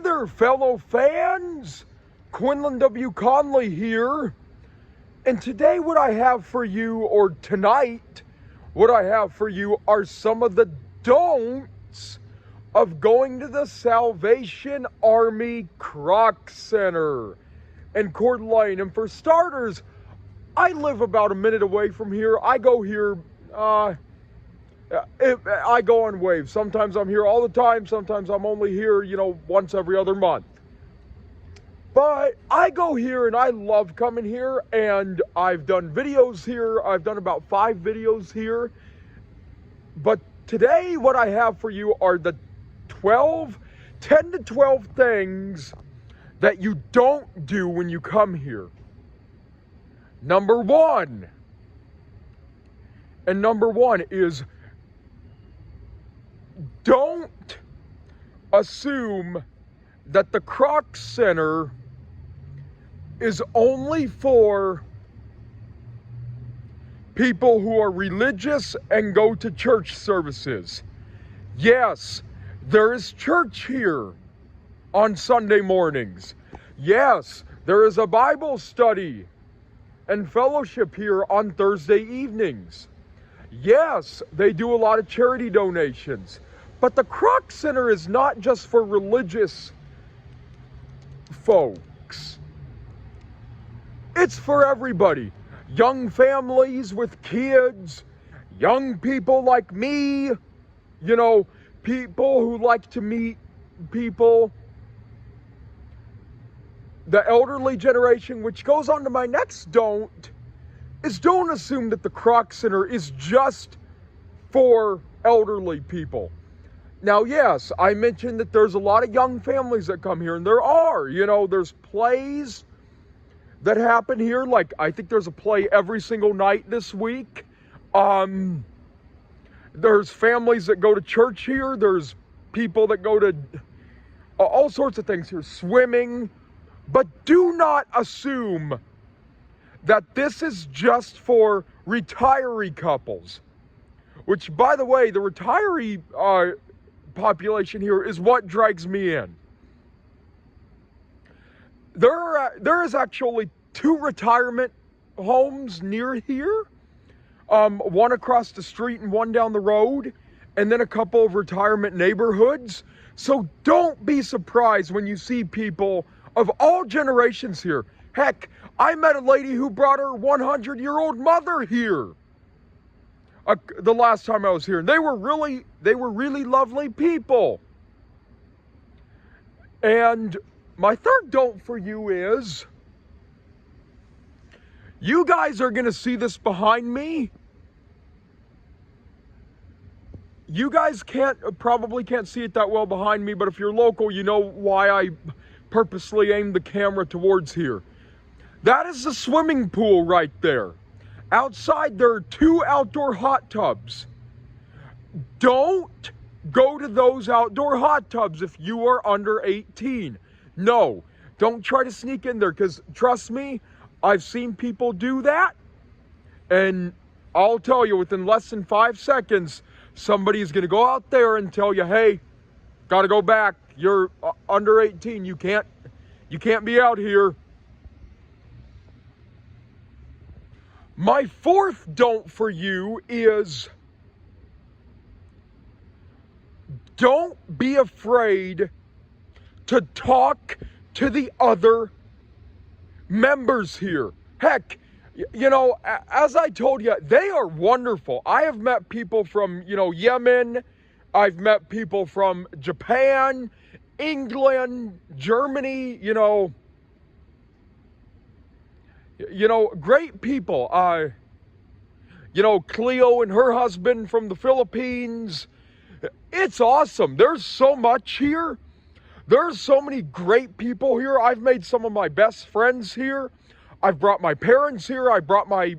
there, fellow fans. Quinlan W. Conley here. And today what I have for you, or tonight, what I have for you are some of the don'ts of going to the Salvation Army Kroc Center in Coeur d'Alene. And for starters, I live about a minute away from here. I go here, I go on waves. Sometimes I'm here all the time. Sometimes I'm only here, once every other month. But I go here and I love coming here, and I've done videos here. I've done about 5 videos here. But today what I have for you are the 10 to 12 things that you don't do when you come here. Number one is don't assume that the Kroc Center is only for people who are religious and go to church services. Yes, there is church here on Sunday mornings. Yes, there is a Bible study and fellowship here on Thursday evenings. Yes, they do a lot of charity donations. But the Kroc Center is not just for religious folks. It's for everybody. Young families with kids, young people like me, people who like to meet people. The elderly generation, which goes on to my next don't assume that the Kroc Center is just for elderly people. Now, yes, I mentioned that there's a lot of young families that come here, and there are, there's plays that happen here. Like, I think there's a play every single night this week. There's families that go to church here. There's people that go to all sorts of things here, swimming. But do not assume that this is just for retiree couples. Which, by the way, the retiree population here is what drags me in. There is actually 2 retirement homes near here. One across the street and one down the road. And then a couple of retirement neighborhoods. So don't be surprised when you see people of all generations here. Heck, I met a lady who brought her 100-year-old mother here the last time I was here. And they were really lovely people. And my third don't for you is, you guys are going to see this behind me. You guys probably can't see it that well behind me, but if you're local, you know why I purposely aimed the camera towards here. That is the swimming pool right there. Outside, there are 2 outdoor hot tubs. Don't go to those outdoor hot tubs if you are under 18. No, don't try to sneak in there, because trust me, I've seen people do that. And I'll tell you, within less than 5 seconds, somebody's going to go out there and tell you, hey, got to go back. You're under 18. You can't be out here. My fourth don't for you is, don't be afraid to talk to the other members here. Heck, as I told you, they are wonderful. I have met people from, Yemen. I've met people from Japan, England, Germany, great people. Cleo and her husband from the Philippines. It's awesome. There's so much here. There's so many great people here. I've made some of my best friends here. I've brought my parents here. I brought my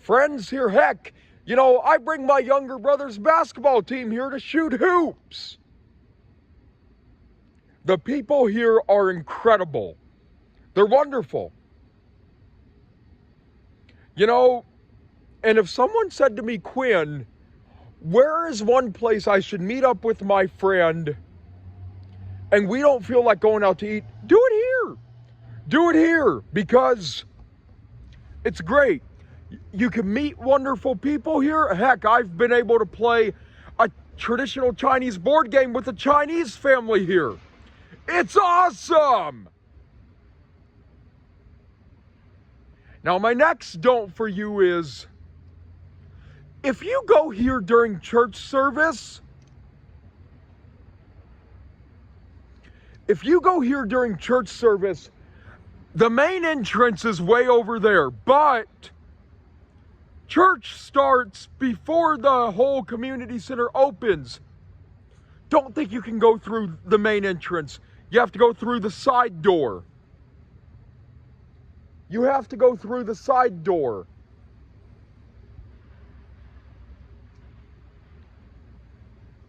friends here. Heck, I bring my younger brother's basketball team here to shoot hoops. The people here are incredible. They're wonderful. And if someone said to me, Quinn, where is one place I should meet up with my friend and we don't feel like going out to eat, do it here. Do it here because it's great. You can meet wonderful people here. Heck, I've been able to play a traditional Chinese board game with a Chinese family here. It's awesome. Now, my next don't for you is, if you go here during church service, the main entrance is way over there, but church starts before the whole community center opens. Don't think you can go through the main entrance. You have to go through the side door.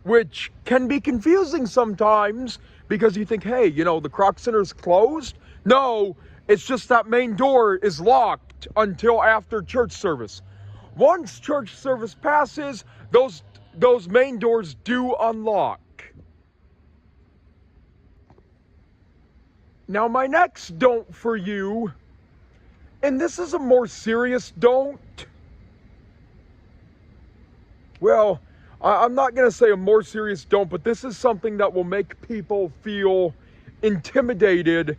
Which can be confusing sometimes because you think, hey, the Kroc Center is closed. No, it's just that main door is locked until after church service. Once church service passes, those main doors do unlock. Now, my next don't for you, and this is a more serious don't. Well, I'm not going to say a more serious don't, but this is something that will make people feel intimidated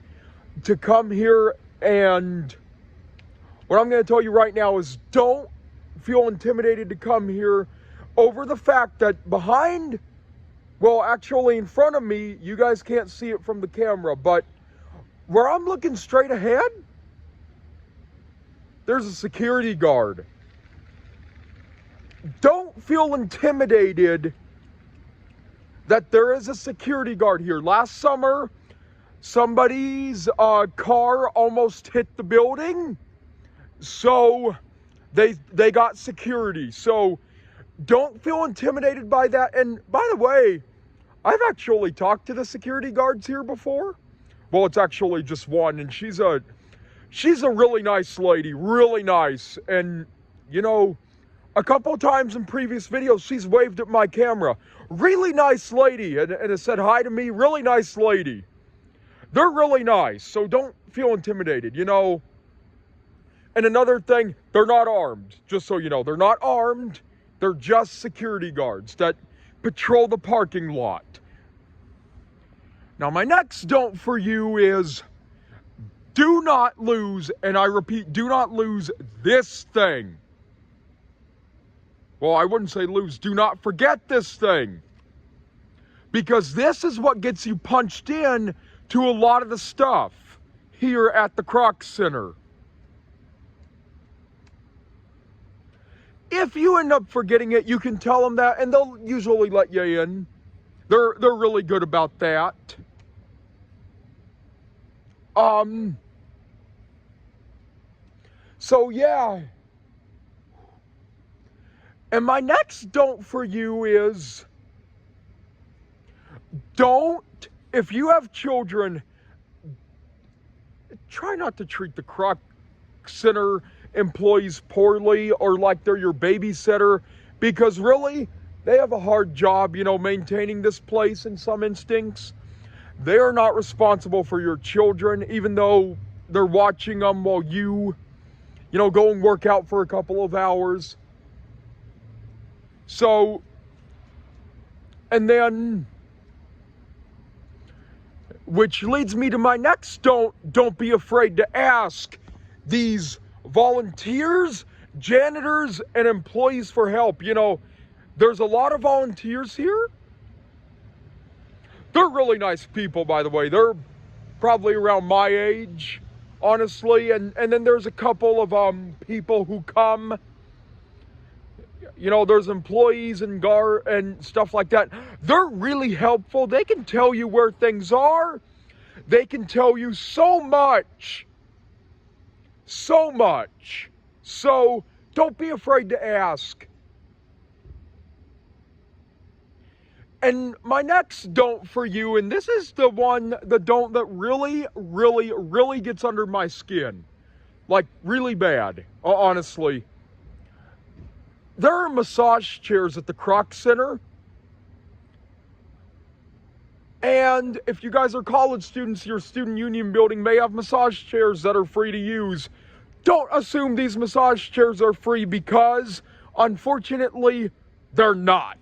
to come here. And what I'm going to tell you right now is don't feel intimidated to come here over the fact that actually in front of me, you guys can't see it from the camera, but where I'm looking straight ahead, there's a security guard. Don't feel intimidated that there is a security guard here. Last summer, somebody's car almost hit the building, so they got security. So don't feel intimidated by that. And by the way, I've actually talked to the security guards here before. Well, it's actually just one, and she's a really nice lady, really nice. And a couple times in previous videos, she's waved at my camera. Really nice lady, and has said hi to me. Really nice lady. They're really nice, so don't feel intimidated, And another thing, they're not armed. Just so you know, they're not armed. They're just security guards that patrol the parking lot. Now, my next don't for you is, do not lose, and I repeat, do not lose this thing. Well, I wouldn't say lose. Do not forget this thing. Because this is what gets you punched in to a lot of the stuff here at the Kroc Center. If you end up forgetting it, you can tell them that, and they'll usually let you in. They're really good about that. So yeah. And my next don't for you is, if you have children, try not to treat the Kroc Center employees poorly or like they're your babysitter, because really, they have a hard job, maintaining this place in some instincts. They are not responsible for your children, even though they're watching them while you go and work out for a couple of hours. So, and then, which leads me to my next don't be afraid to ask these volunteers, janitors, and employees for help. There's a lot of volunteers here. They're really nice people, by the way. They're probably around my age, honestly. And then there's a couple of people who come. There's employees and stuff like that. They're really helpful. They can tell you where things are. They can tell you so much. So much. So don't be afraid to ask. And my next don't for you, and this is the don't that really, really, really gets under my skin. Like, really bad, honestly. There are massage chairs at the Kroc Center. And if you guys are college students, your student union building may have massage chairs that are free to use. Don't assume these massage chairs are free, because, unfortunately, they're not.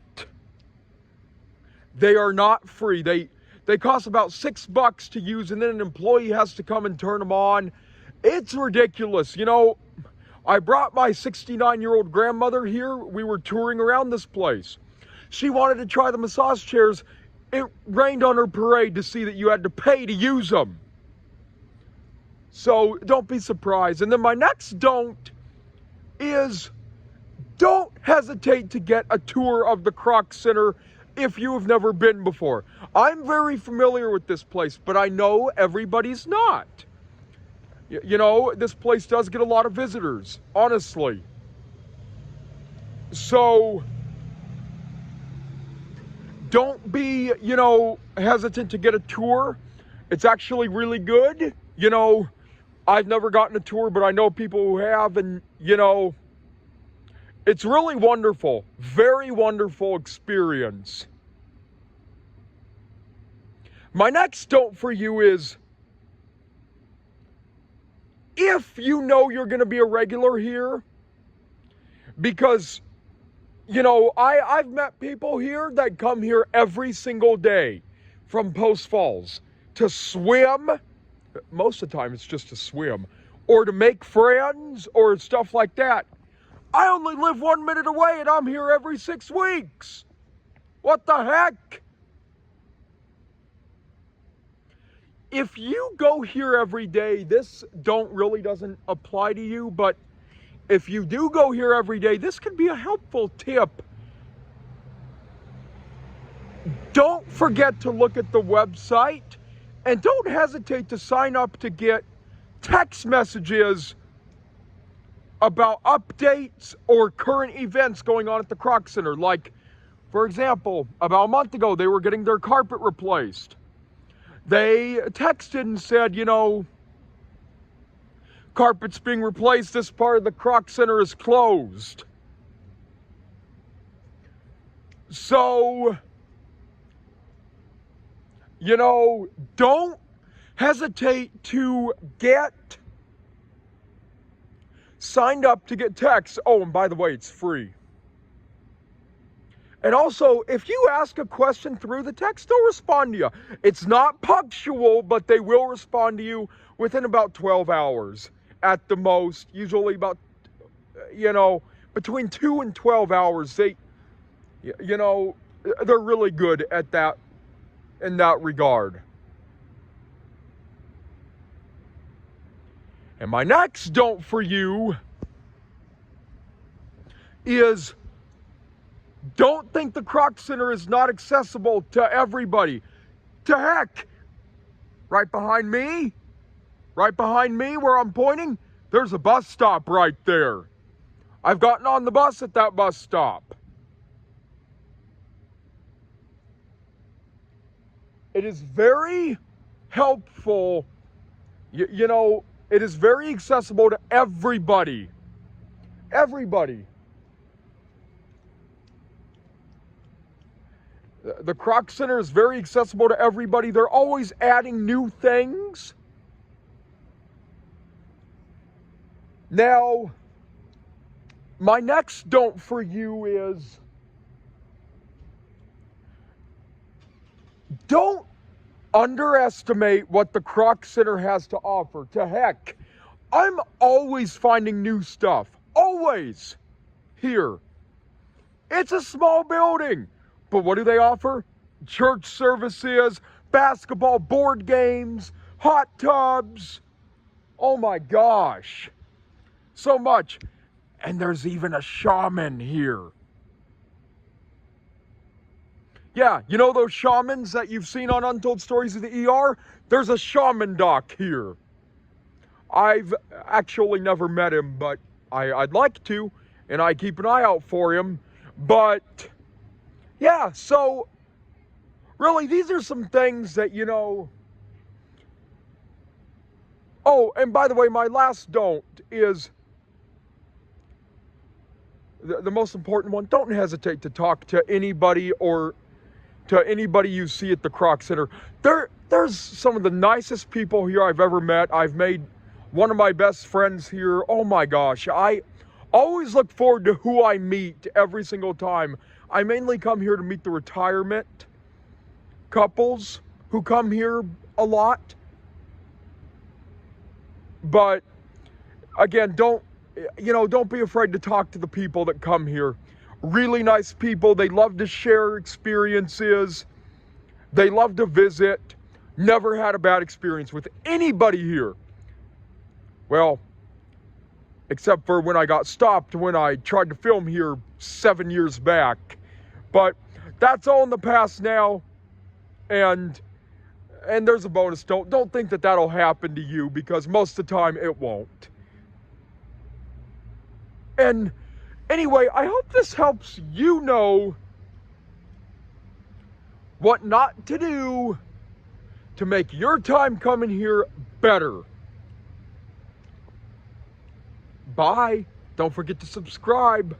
They are not free. They cost about $6 to use, and then an employee has to come and turn them on. It's ridiculous. You know, I brought my 69-year-old grandmother here. We were touring around this place. She wanted to try the massage chairs. It rained on her parade to see that you had to pay to use them. So don't be surprised. And then my next don't is, don't hesitate to get a tour of the Kroc Center if you have never been before. I'm very familiar with this place, but I know everybody's not. You know, this place does get a lot of visitors, honestly. So don't be, hesitant to get a tour. It's actually really good. You know, I've never gotten a tour, but I know people who have, and, it's really wonderful. Very wonderful experience. My next don't for you is, if you know you're going to be a regular here, because, I've met people here that come here every single day from Post Falls to swim. Most of the time it's just to swim, or to make friends, or stuff like that. I only live 1 minute away, and I'm here every 6 weeks. What the heck? If you go here every day, this doesn't apply to you, but if you do go here every day, this could be a helpful tip. Don't forget to look at the website, and don't hesitate to sign up to get text messages about updates or current events going on at the Kroc Center. Like, for example, about a month ago, they were getting their carpet replaced. They texted and said, carpet's being replaced, this part of the Kroc Center is closed. So, don't hesitate to get signed up to get texts. Oh, and by the way, it's free. And also, if you ask a question through the text, they'll respond to you. It's not punctual, but they will respond to you within about 12 hours at the most. Usually about, between 2 and 12 hours. They're really good at that, in that regard. And my next don't for you is, don't think the Kroc Center is not accessible to everybody. To heck, right behind me where I'm pointing, there's a bus stop right there. I've gotten on the bus at that bus stop. It is very helpful, it is very accessible to everybody. Everybody. The Kroc Center is very accessible to everybody. They're always adding new things. Now, my next don't for you is, don't underestimate what the Kroc Center has to offer. To heck, I'm always finding new stuff. Always. Here. It's a small building. But what do they offer? Church services, basketball, board games, hot tubs. Oh my gosh. So much. And there's even a shaman here. Yeah, those shamans that you've seen on Untold Stories of the ER? There's a shaman doc here. I've actually never met him, but I'd like to, and I keep an eye out for him. But yeah, so really, these are some things that, Oh, and by the way, my last don't is the most important one. Don't hesitate to talk to anybody or to anybody you see at the Kroc Center. There's some of the nicest people here I've ever met. I've made one of my best friends here. Oh my gosh, I always look forward to who I meet every single time. I mainly come here to meet the retirement couples who come here a lot. But again, don't be afraid to talk to the people that come here. Really nice people. They love to share experiences. They love to visit. Never had a bad experience with anybody here. Well, except for when I got stopped when I tried to film here 7 years back. But that's all in the past now. And there's a bonus. Don't think that that'll happen to you, because most of the time it won't. And anyway, I hope this helps you know what not to do to make your time coming here better. Bye. Don't forget to subscribe.